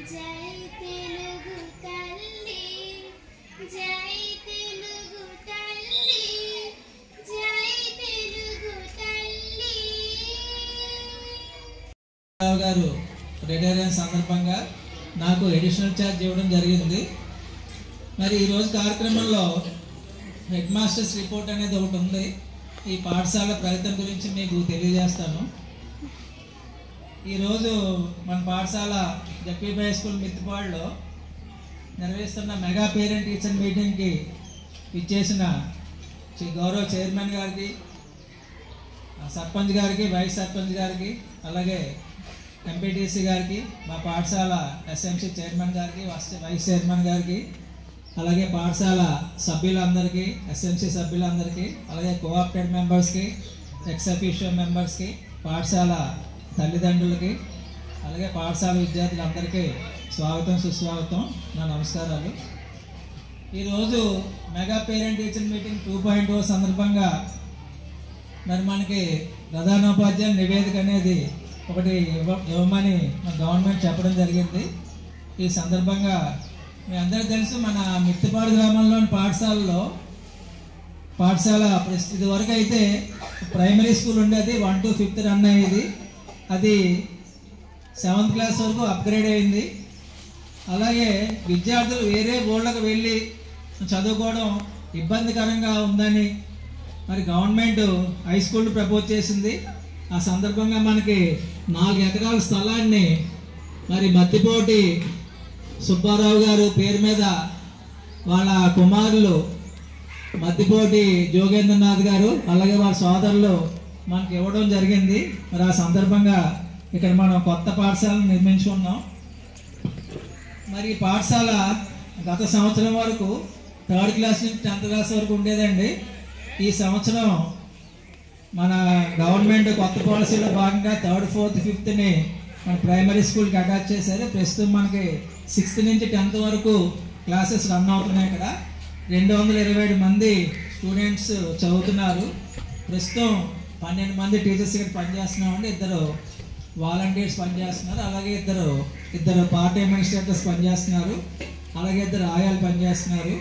జై తెలుగు తల్లి, జై తెలుగు తల్లి, జై తెలుగు తల్లి. రావు గారు రిటైర్ అయిన సందర్భంగా నాకు అడిషనల్ ఛార్జ్ ఇవ్వడం జరిగింది. మరి ఈరోజు కార్యక్రమంలో హెడ్ మాస్టర్స్ రిపోర్ట్ అనేది ఒకటి ఉంది. ఈ పాఠశాల ప్రగతి గురించి మీకు తెలియజేస్తాను. ఈరోజు మన పాఠశాల జెడ్పీపీ హై స్కూల్ మిత్తిపాడులో నిర్వహిస్తున్న మెగా పేరెంట్ టీచర్ మీటింగ్కి ఇచ్చేసిన గౌరవ చైర్మన్ గారికి, సర్పంచ్ గారికి, వైస్ సర్పంచ్ గారికి, అలాగే ఎంపీటీసీ గారికి, మా పాఠశాల ఎస్ఎంసీ చైర్మన్ గారికి, వైస్ చైర్మన్ గారికి, అలాగే పాఠశాల సభ్యులందరికీ, ఎస్ఎంసీ సభ్యులందరికీ, అలాగే కోఆప్టెడ్ మెంబర్స్కి, ఎక్స్ అఫీషియో మెంబర్స్కి, పాఠశాల తల్లిదండ్రులకి, అలాగే పాఠశాల విద్యార్థులందరికీ స్వాగతం, సుస్వాగతం, నా నమస్కారాలు. ఈరోజు మెగా పేరెంట్ టీచర్ మీటింగ్ 2.0 సందర్భంగా మరి మనకి ప్రధానోపాధ్యాయుల నివేదిక అనేది ఒకటి ఇవ్వమని మన గవర్నమెంట్ చెప్పడం జరిగింది. ఈ సందర్భంగా మీ అందరికీ తెలుసు, మన మిత్తిపాడు గ్రామంలోని పాఠశాల ఇది వరకు అయితే ప్రైమరీ స్కూల్ ఉండేది, 1 to 5th రన్ అయ్యేది. అది 7th క్లాస్ వరకు అప్గ్రేడ్ అయింది. అలాగే విద్యార్థులు వేరే ఊళ్ళకు వెళ్ళి చదువుకోవడం ఇబ్బందికరంగా ఉందని మరి గవర్నమెంట్ హై స్కూల్ ప్రపోజ్ చేసింది. ఆ సందర్భంగా మనకి 4 ఎకరాల స్థలాన్ని మరి మత్తిపోటి సుబ్బారావు గారు పేరు మీద వాళ్ళ కుమారులు మద్దిపోటి జోగేంద్రనాథ్ గారు, అలాగే వాళ్ళ సోదరులు మనకి ఇవ్వడం జరిగింది. మరి ఆ సందర్భంగా ఇక్కడ మనం కొత్త పాఠశాలను నిర్మించుకున్నాం. మరి ఈ పాఠశాల గత సంవత్సరం వరకు 3rd క్లాస్ నుంచి 10th క్లాస్ వరకు ఉండేదండి. ఈ సంవత్సరం మన గవర్నమెంట్ కొత్త పాలసీలో భాగంగా 3rd, 4th, 5thని మన ప్రైమరీ స్కూల్కి అటాచ్ చేశారు. ప్రస్తుతం మనకి 6th నుంచి 10th వరకు క్లాసెస్ రన్ అవుతున్నాయి. ఇక్కడ 227 మంది స్టూడెంట్స్ చదువుతున్నారు. ప్రస్తుతం 12 మంది టీచర్స్ ఇక్కడ పనిచేస్తున్నామండి. 2 వాలంటీర్స్ పనిచేస్తున్నారు, అలాగే ఇద్దరు పార్ట్ అడ్మినిస్ట్రేటర్స్ పనిచేస్తున్నారు, అలాగే 2 ఆయాలు పనిచేస్తున్నారు.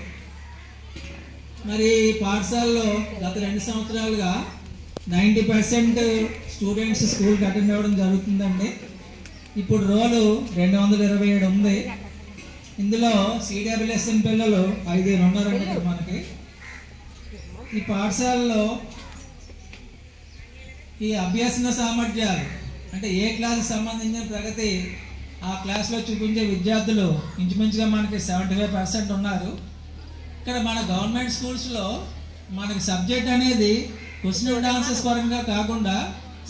మరి పాఠశాలలో గత 2 సంవత్సరాలుగా 90% స్టూడెంట్స్ స్కూల్కి అటెండ్ అవ్వడం జరుగుతుందండి. ఇప్పుడు రోలు 227 ఉంది. ఇందులో CWSN పిల్లలు 5 ఉన్నారండి మనకి. ఈ పాఠశాలలో ఈ అభ్యసన సామర్థ్యాలు అంటే ఏ క్లాస్కి సంబంధించిన ప్రగతి ఆ క్లాస్లో చూపించే విద్యార్థులు ఇంచుమించుగా మనకి 75% ఉన్నారు. ఇక్కడ మన గవర్నమెంట్ స్కూల్స్లో మనకి సబ్జెక్ట్ అనేది క్వశ్చన్ అండ్ ఆన్సర్స్ పరంగా కాకుండా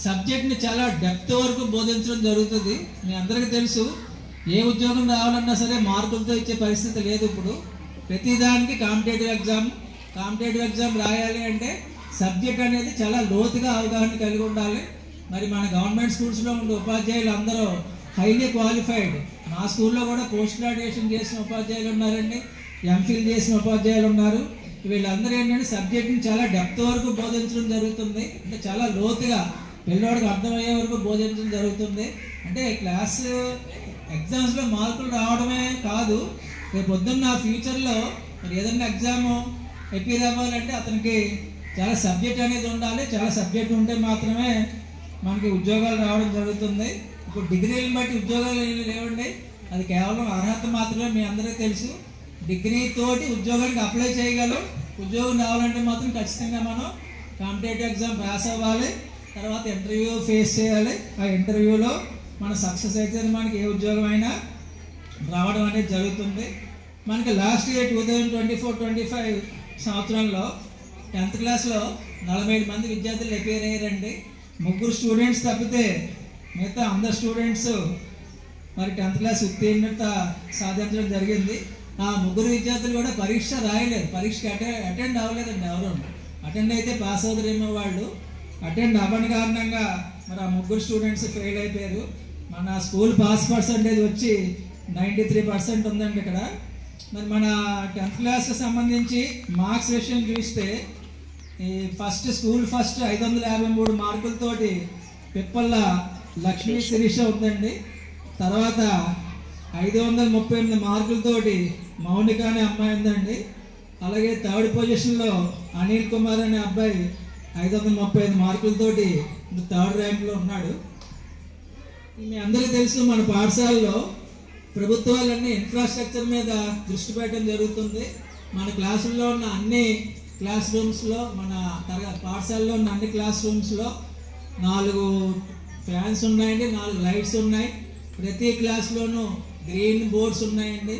సబ్జెక్ట్ని చాలా డెప్త్ వరకు బోధించడం జరుగుతుంది. మీ అందరికీ తెలుసు, ఏ ఉద్యోగం రావాలన్నా సరే మార్కులతో ఇచ్చే పరిస్థితి లేదు. ఇప్పుడు ప్రతిదానికి కాంపిటేటివ్ ఎగ్జామ్ రాయాలి అంటే సబ్జెక్ట్ అనేది చాలా లోతుగా అవగాహన కలిగి ఉండాలి. మరి మన గవర్నమెంట్ స్కూల్స్లో ఉండే ఉపాధ్యాయులు అందరూ హైలీ క్వాలిఫైడ్. మా స్కూల్లో కూడా పోస్ట్ గ్రాడ్యుయేషన్ చేసిన ఉపాధ్యాయులు ఉన్నారండి, ఎంఫిల్ చేసిన ఉపాధ్యాయులు ఉన్నారు. వీళ్ళందరూ ఏంటంటే సబ్జెక్ట్ని చాలా డెప్త్ వరకు బోధించడం జరుగుతుంది. అంటే చాలా లోతుగా పిల్లవాడికి అర్థమయ్యే వరకు బోధించడం జరుగుతుంది. అంటే క్లాస్ ఎగ్జామ్స్లో మార్కులు రావడమే కాదు, రేపు పొద్దున్న ఫ్యూచర్లో మరి ఏదైనా ఎగ్జామ్ ఎపీర్ అవ్వాలంటే అతనికి చాలా సబ్జెక్ట్ అనేది ఉండాలి. చాలా సబ్జెక్ట్ ఉంటే మాత్రమే మనకి ఉద్యోగాలు రావడం జరుగుతుంది. ఇప్పుడు డిగ్రీలను బట్టి ఉద్యోగాలు లేవండి, అది కేవలం అర్హత మాత్రమే. మీ అందరికీ తెలుసు, డిగ్రీ తోటి ఉద్యోగానికి అప్లై చేయగలం. ఉద్యోగం రావాలంటే మాత్రం ఖచ్చితంగా మనం కాంపిటేటివ్ ఎగ్జామ్ పాస్ అవ్వాలి, తర్వాత ఇంటర్వ్యూ ఫేస్ చేయాలి. ఆ ఇంటర్వ్యూలో మన సక్సెస్ అయితే మనకి ఏ ఉద్యోగం అయినా రావడం అనేది జరుగుతుంది. మనకి లాస్ట్ ఇయర్ 2024-25 సంవత్సరంలో 10th క్లాస్లో 47 మంది విద్యార్థులు అపేర్ అయ్యారండి. 3 స్టూడెంట్స్ తప్పితే మిగతా అందరు స్టూడెంట్స్ మరి 10th క్లాస్ ఉత్తీర్ణత సాధించడం జరిగింది. ఆ 3 విద్యార్థులు కూడా పరీక్ష రాయలేదు, పరీక్షకి అటెండ్ అవ్వలేదండి. ఎవరు అటెండ్ అయితే పాస్ అవుతారేమో, వాళ్ళు అటెండ్ అవ్వని కారణంగా మరి ఆ 3 స్టూడెంట్స్ ఫెయిల్ అయిపోయారు. మన స్కూల్ పాస్ పర్సంటేజ్ వచ్చి 93% ఉందండి ఇక్కడ. మరి మన 10th క్లాస్కి సంబంధించి మార్క్స్ విషయం చూస్తే ఈ స్కూల్ ఫస్ట్ 553 మార్కులతోటి పిప్పల్ల లక్ష్మీ శిరీష ఉందండి. తర్వాత 538 మార్కులతోటి మౌనిక అనే అమ్మాయి ఉందండి. అలాగే థర్డ్ పొజిషన్లో అనిల్ కుమార్ అనే అబ్బాయి 535 మార్కులతోటి థర్డ్ ర్యాంక్లో ఉన్నాడు. మీ అందరికీ తెలుసు, మన పాఠశాలలో ప్రభుత్వాలన్నీ ఇన్ఫ్రాస్ట్రక్చర్ మీద దృష్టి పెట్టడం జరుగుతుంది. మన క్లాసుల్లో ఉన్న అన్ని క్లాస్ రూమ్స్లో, మన పాఠశాలలో ఉన్న అన్ని క్లాస్ రూమ్స్లో 4 ఫ్యాన్స్ ఉన్నాయండి, 4 లైట్స్ ఉన్నాయి. ప్రతి క్లాస్లోనూ గ్రీన్ బోర్డ్స్ ఉన్నాయండి.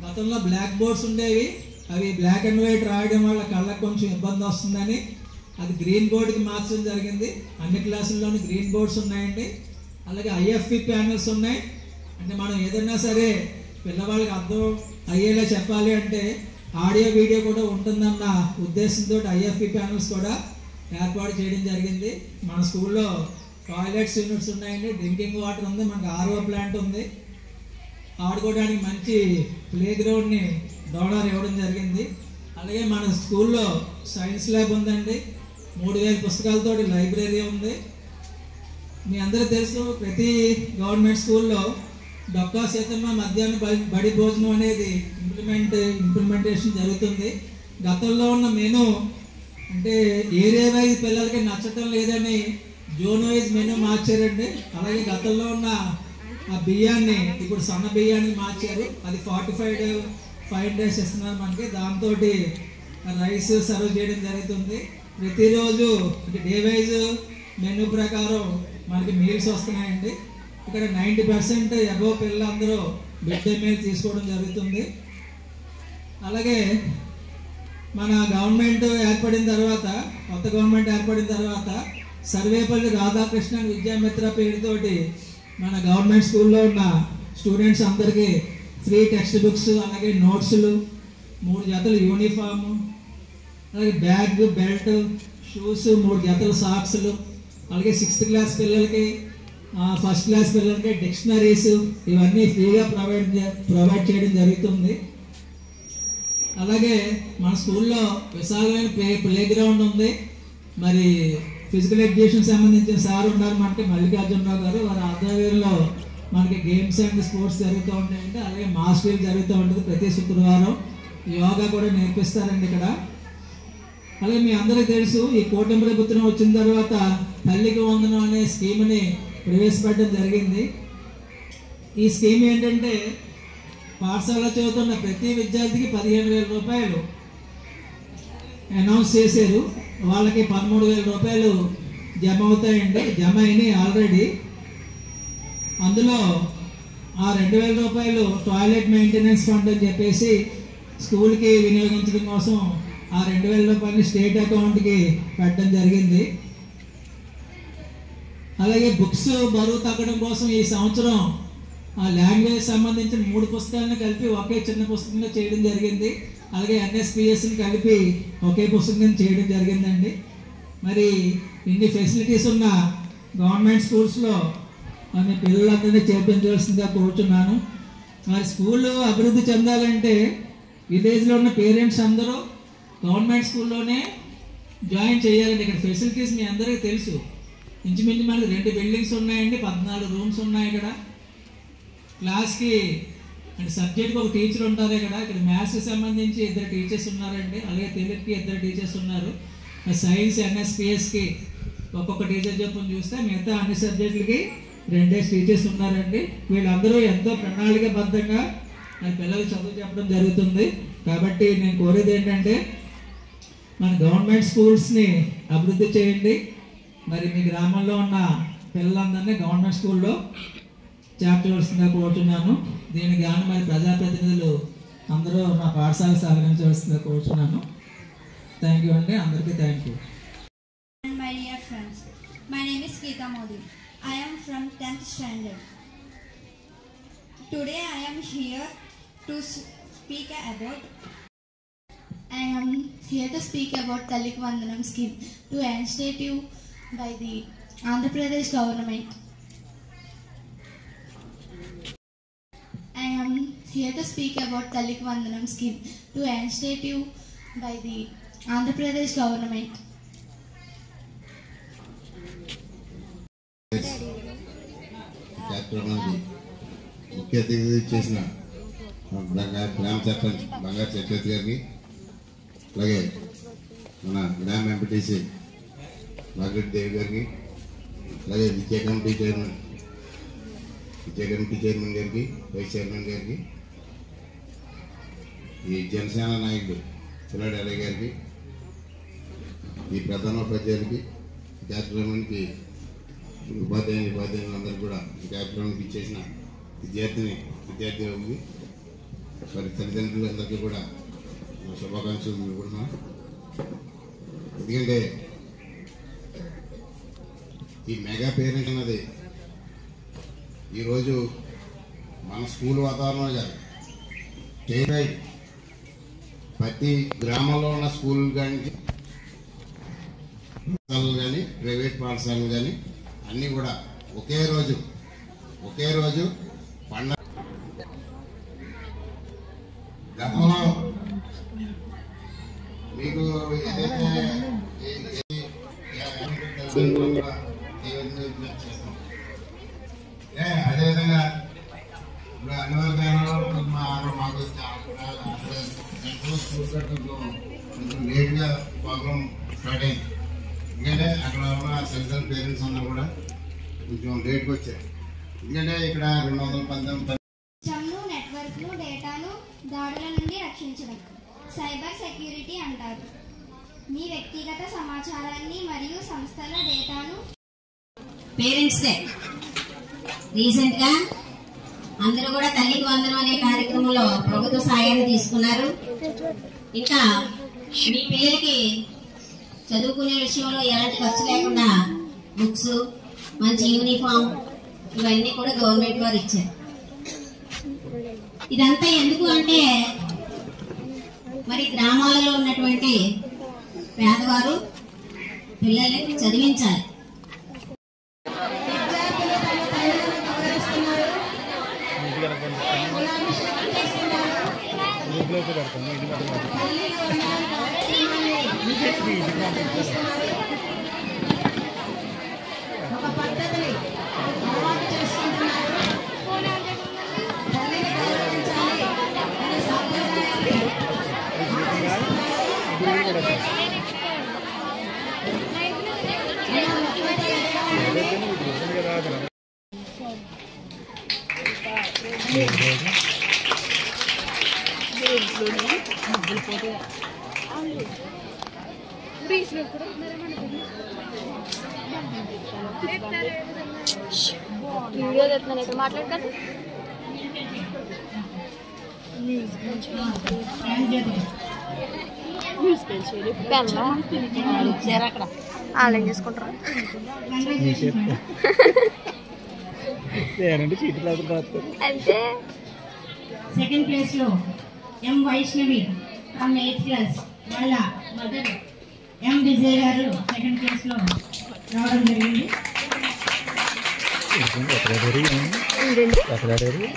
గతంలో బ్లాక్ బోర్డ్స్ ఉండేవి, అవి బ్లాక్ అండ్ వైట్ రాయడం వల్ల కళ్ళకు కొంచెం ఇబ్బంది వస్తుందని అది గ్రీన్ బోర్డుకి మార్చడం జరిగింది. అన్ని క్లాసుల్లోనూ గ్రీన్ బోర్డ్స్ ఉన్నాయండి. అలాగే ఐఎఫ్పి ప్యానల్స్ ఉన్నాయి. అంటే మనం ఏదైనా సరే పిల్లవాళ్ళకి అర్థం అయ్యేలా చెప్పాలి అంటే ఆడియో వీడియో కూడా ఉంటుందన్న ఉద్దేశంతో ఐఎఫ్పి ప్యానల్స్ కూడా ఏర్పాటు చేయడం జరిగింది. మన స్కూల్లో టాయిలెట్స్ యూనిట్స్ ఉన్నాయండి, డ్రింకింగ్ వాటర్ ఉంది, మనకు ఆర్ఓ ప్లాంట్ ఉంది. ఆడుకోవడానికి మంచి ప్లే గ్రౌండ్ని డోనర్ ఇవ్వడం జరిగింది. అలాగే మన స్కూల్లో సైన్స్ ల్యాబ్ ఉందండి, 3000 పుస్తకాలతో లైబ్రరీ ఉంది. మీ అందరూ తెలుసు, ప్రతి గవర్నమెంట్ స్కూల్లో డొక్కా సీతమ్మ మధ్యాహ్న బడి భోజనం అనేది ఇంప్లిమెంటేషన్ జరుగుతుంది. గతంలో ఉన్న మెనూ అంటే ఏరియా వైజ్ పిల్లలకి నచ్చటం లేదని జోన్ వైజ్ మెనూ మార్చారండి. అలాగే గతంలో ఉన్న ఆ బియ్యాన్ని ఇప్పుడు సన్న బియ్యాన్ని మార్చారు. అది 45 days ఇస్తున్నారు మనకి. దాంతో రైస్ సర్వ్ చేయడం జరుగుతుంది. ప్రతిరోజు అంటే డే వైజ్ మెనూ ప్రకారం మనకి మీల్స్ వస్తున్నాయండి. ఇక్కడ 90% అబోవ్ పిల్లలందరూ మిడ్ డే మీల్ తీసుకోవడం జరుగుతుంది. అలాగే మన గవర్నమెంట్ ఏర్పడిన తర్వాత, కొత్త గవర్నమెంట్ ఏర్పడిన తర్వాత సర్వేపల్లి రాధాకృష్ణన్ విద్యామిత్ర పేరుతోటి మన గవర్నమెంట్ స్కూల్లో ఉన్న స్టూడెంట్స్ అందరికీ ఫ్రీ టెక్స్ట్ బుక్స్, అలాగే నోట్స్లు, 3 జతలు యూనిఫాము, అలాగే బ్యాగ్, బెల్ట్, షూస్, 3 జతలు సాక్స్లు, అలాగే 6th క్లాస్ పిల్లలకి, 1st క్లాస్ పిల్లలకి డిక్షనరీస్, ఇవన్నీ ఫ్రీగా ప్రొవైడ్ చేయడం జరుగుతుంది. అలాగే మన స్కూల్లో విశాలమైన ప్లే గ్రౌండ్ ఉంది. మరి ఫిజికల్ ఎడ్యుకేషన్ సంబంధించిన సార్ ఉన్నారు మనకి, మల్లికార్జునరావు గారు. వారి ఆధ్వర్యంలో మనకి గేమ్స్ అండ్ స్పోర్ట్స్ జరుగుతూ ఉంటాయండి. అలాగే మాస్ డ్రిల్ జరుగుతూ ఉంటుంది ప్రతి శుక్రవారం. యోగా కూడా నేర్పిస్తారండి ఇక్కడ. అలాగే మీ అందరికీ తెలుసు, ఈ కూటమి ప్రభుత్వం వచ్చిన తర్వాత తల్లికి వందనం అనే స్కీమ్ని ప్రవేశపెట్టడం జరిగింది. ఈ స్కీమ్ ఏంటంటే పాఠశాలలో చదువుతున్న ప్రతి విద్యార్థికి 15,000 రూపాయలు అనౌన్స్ చేశారు. వాళ్ళకి 13,000 రూపాయలు జమ అవుతాయండి, జమ అయినాయి ఆల్రెడీ. అందులో ఆ 2,000 రూపాయలు టాయిలెట్ మెయింటెనెన్స్ ఫండ్ అని చెప్పేసి స్కూల్కి వినియోగించడం కోసం ఆ 2,000 రూపాయలు స్టేట్ అకౌంట్కి పెట్టడం జరిగింది. అలాగే బుక్స్ బరువు తగ్గడం కోసం ఈ సంవత్సరం ఆ లాంగ్వేజ్ సంబంధించిన 3 పుస్తకాలను కలిపి ఒకే చిన్న పుస్తకంగా చేయడం జరిగింది. అలాగే NSPSని కలిపి ఒకే పుస్తకం చేయడం జరిగిందండి. మరి ఇన్ని ఫెసిలిటీస్ ఉన్న గవర్నమెంట్ స్కూల్స్లో మన పిల్లలందరినీ చేర్పించవలసిందిగా కోరుచున్నాను. మరి స్కూళ్ళు అభివృద్ధి చెందాలంటే విలేజ్లో ఉన్న పేరెంట్స్ అందరూ గవర్నమెంట్ స్కూల్లోనే జాయిన్ చేయాలండి. ఇక్కడ ఫెసిలిటీస్ మీ అందరికీ తెలుసు. ఇంచుమించు మనకి 2 బిల్డింగ్స్ ఉన్నాయండి, 14 రూమ్స్ ఉన్నాయి. ఇక్కడ క్లాస్కి అంటే సబ్జెక్ట్కి ఒక టీచర్ ఉంటారు. ఇక్కడ మ్యాథ్స్కి సంబంధించి 2 టీచర్స్ ఉన్నారండి. అలాగే తెలుగుకి 2 టీచర్స్ ఉన్నారు. సైన్స్ NSPSకి ఒక్కొక్క టీచర్ చొప్పున చూస్తే మిగతా అన్ని సబ్జెక్టులకి 2 టీచర్స్ ఉన్నారండి. వీళ్ళందరూ ఎంతో ప్రణాళికబద్ధంగా పిల్లలకు చదువు చెప్పడం జరుగుతుంది. కాబట్టి నేను కోరేది ఏంటంటే మన గవర్నమెంట్ స్కూల్స్ని అభివృద్ధి చేయండి. మరి మీ గ్రామంలో ఉన్న పిల్లలందరినీ గవర్నమెంట్ స్కూల్లో చేర్చవలసిందిగా కోరుతున్నాను. దీనికి గాను మరి ప్రజాప్రతినిధులు అందరూ మా పాఠశాల సహకరించవలసిందిగా కోరుతున్నాను. థ్యాంక్ యూ అండి, అందరికీ thank you. My dear friends, my name is Geeta Modi. I am from 10th standard. Today I am here to speak about Tallik Vandanam scheme to initiative by the Andhra Pradesh government. I am here to speak about Tallik Vandanam scheme to initiative by the Andhra Pradesh government. ముఖ్య అతిథి చేసిన గ్రామ సర్పంచ్ బంగారు చక్రవర్తి గారికి, అలాగే మన గ్రామ MPTC మార్గరెడ్డి దేవి గారికి, అలాగే విజయ కమిటీ చైర్మన్ గారికి, వైస్ చైర్మన్ గారికి, ఈ జనసేన నాయకుడు పిల్లాడి అలయ్య గారికి, ఈ ప్రధానోపాధ్యాయులకి, కార్యక్రమానికి ఉపాధ్యాయులందరూ కూడా ఈ కార్యక్రమానికి ఇచ్చేసిన విద్యార్థులకి మరి తల్లిదండ్రులందరికీ కూడా నా శుభాకాంక్షలు తెలుపుకుంటున్నాను. ఎందుకంటే ఈ మెగా పేరెంట్ అన్నది ఈరోజు మన స్కూల్ వాతావరణం కాదు, స్టేట్ ప్రతి గ్రామంలో ఉన్న స్కూల్ కానీ ప్రైవేట్ పాఠశాలలు కానీ అన్నీ కూడా ఒకే రోజు పండగ. గతంలో మీకు ఏదైతే అదేవిధంగా ఇప్పుడు అన్ని వర్గాలలో మాకు కొంచెం లేట్గా ప్రోగ్రామ్ స్టార్ట్ అయింది. ఎందుకంటే అక్కడ ఉన్న సెంట్రల్ పేరెంట్స్ అన్నా కూడా కొంచెం లేట్గా వచ్చారు. ఎందుకంటే ఇక్కడ 219 నెట్వర్క్లు డేటాను దాడుల నుండి రక్షించడం సైబర్ సెక్యూరిటీ అంటారు. మీ వ్యక్తిగత సమాచారాన్ని మరియు సంస్థల డేటాను పేరెంట్స్ డే రీసెంట్ గా అందరూ కూడా తల్లికి వందనం అనే కార్యక్రమంలో ప్రభుత్వ సాయాన్ని తీసుకున్నారు. ఇంకా మీ పిల్లలకి చదువుకునే విషయంలో ఎలాంటి ఖర్చు లేకుండా బుక్స్, మంచి యూనిఫామ్ ఇవన్నీ కూడా గవర్నమెంట్ వారు ఇచ్చారు. ఇదంతా ఎందుకు అంటే మరి గ్రామాలలో ఉన్నటువంటి పేదవారు పిల్లల్ని చదివించాలి. ఒక పద్ధతిని అలవాటు చేసుకుంటున్నారు. తల్లిని గౌరవించాలి అనే సాంప్రదాయాన్ని వీడియో చేస్తున్నాను ఇక్కడ మాట్లాడతాను. అక్కడ ఆన్లైన్ చేసుకుంటారా? అంతే. సెకండ్ ప్లేస్ లో ఎం వైష్ణవి ఫ్రమ్ 8th క్లాస్, వాళ్ళ మదర్ ఎం విజయ్ గారు సెకండ్ ప్లేస్ లో రావడం జరిగింది.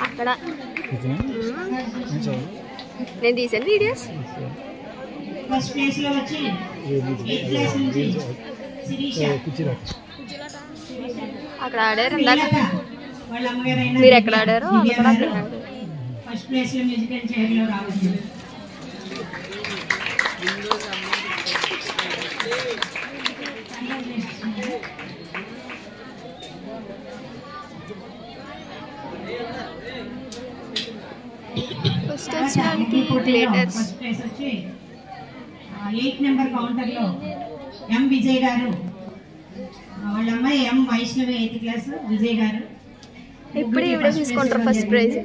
అక్కడ నేను తీసాను వీడియోస్. ఫస్ట్ ప్లేస్ లో వచ్చి 8th క్లాస్ నుంచి శిరీష అక్కడ ఆడారు. ఇందాక వాళ్ళ అమ్మగారు మీరు ఎక్కడ ఆడారో ఫస్ట్ ప్లేస్ లో మ్యూజికల్ చైర్ లో రావచ్చు. ఫస్ట్ వచ్చడానికి లేటర్స్. ఫస్ట్ ప్లేస్ వచ్చి 8 నెంబర్ కౌంటర్ లో ఎం విజయ్ గారు, వాళ్ళ అమ్మాయి ఎం వైష్ణవి 8th క్లాస్ విజయ్ గారు. ఇప్పుడు ఈవిడ తీసుకుంటారు ఫస్ట్ ప్రైజ్.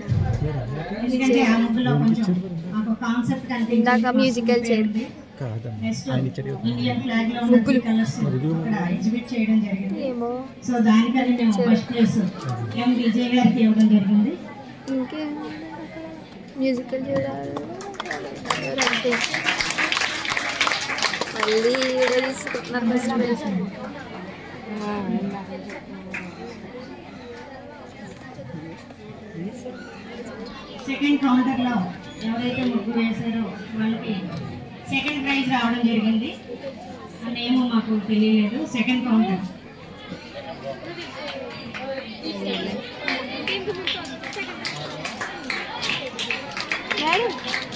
ఎందుకంటే ఆ ముగ్గులో కొంచెం మాకు కాన్సెప్ట్ కనిపించింది. ఇందాక మ్యూజికల్ చైర్ ఇండియన్ ఫ్లాగ్ లో ఉన్న కలర్స్ ఇక్కడ ఎగ్జిబిట్ చేయడం జరిగింది. సో దానికని మేము ఫస్ట్ ప్లేస్ ఎం విజయ్ గారికి ఇవ్వడం జరిగింది. ఇంకే మ్యూజికల్ చైర్ మళ్ళీ ఈవిడ తీసుకుంటున్నారు ఫస్ట్ ప్రైజ్. సెకండ్ కౌంటర్ లో ఎవరైతే ముగ్గు వేశారో వాళ్ళకి సెకండ్ ప్రైజ్ రావడం జరిగింది. నేమో మాకు తెలియలేదు. సెకండ్ కౌంటర్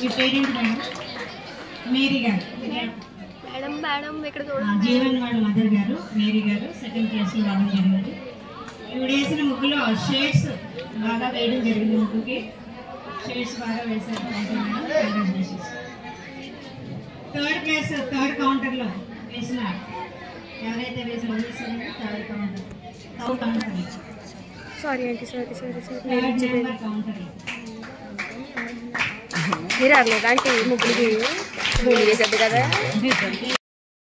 మీ పేరెంట్ మేడం మేరీ గారు, మేడం మేడం ఇక్కడ జీవన్ వాళ్ళ మదర్ గారు మేరీ గారు సెకండ్ క్లాస్లో రావడం జరిగింది. ఇవి వేసిన ముగ్గులో షేడ్స్ బాగా వేయడం జరిగింది. ముగ్గుకి షేడ్స్ బాగా వేశారు. థర్డ్ క్లాస్ థర్డ్ కౌంటర్లో వేసిన ఎవరైతే వేసిన third counter sorry aunty sorry third number counter మీరు అర్లేదు ఆంటీ ముగ్గురికి చేసేది కదా.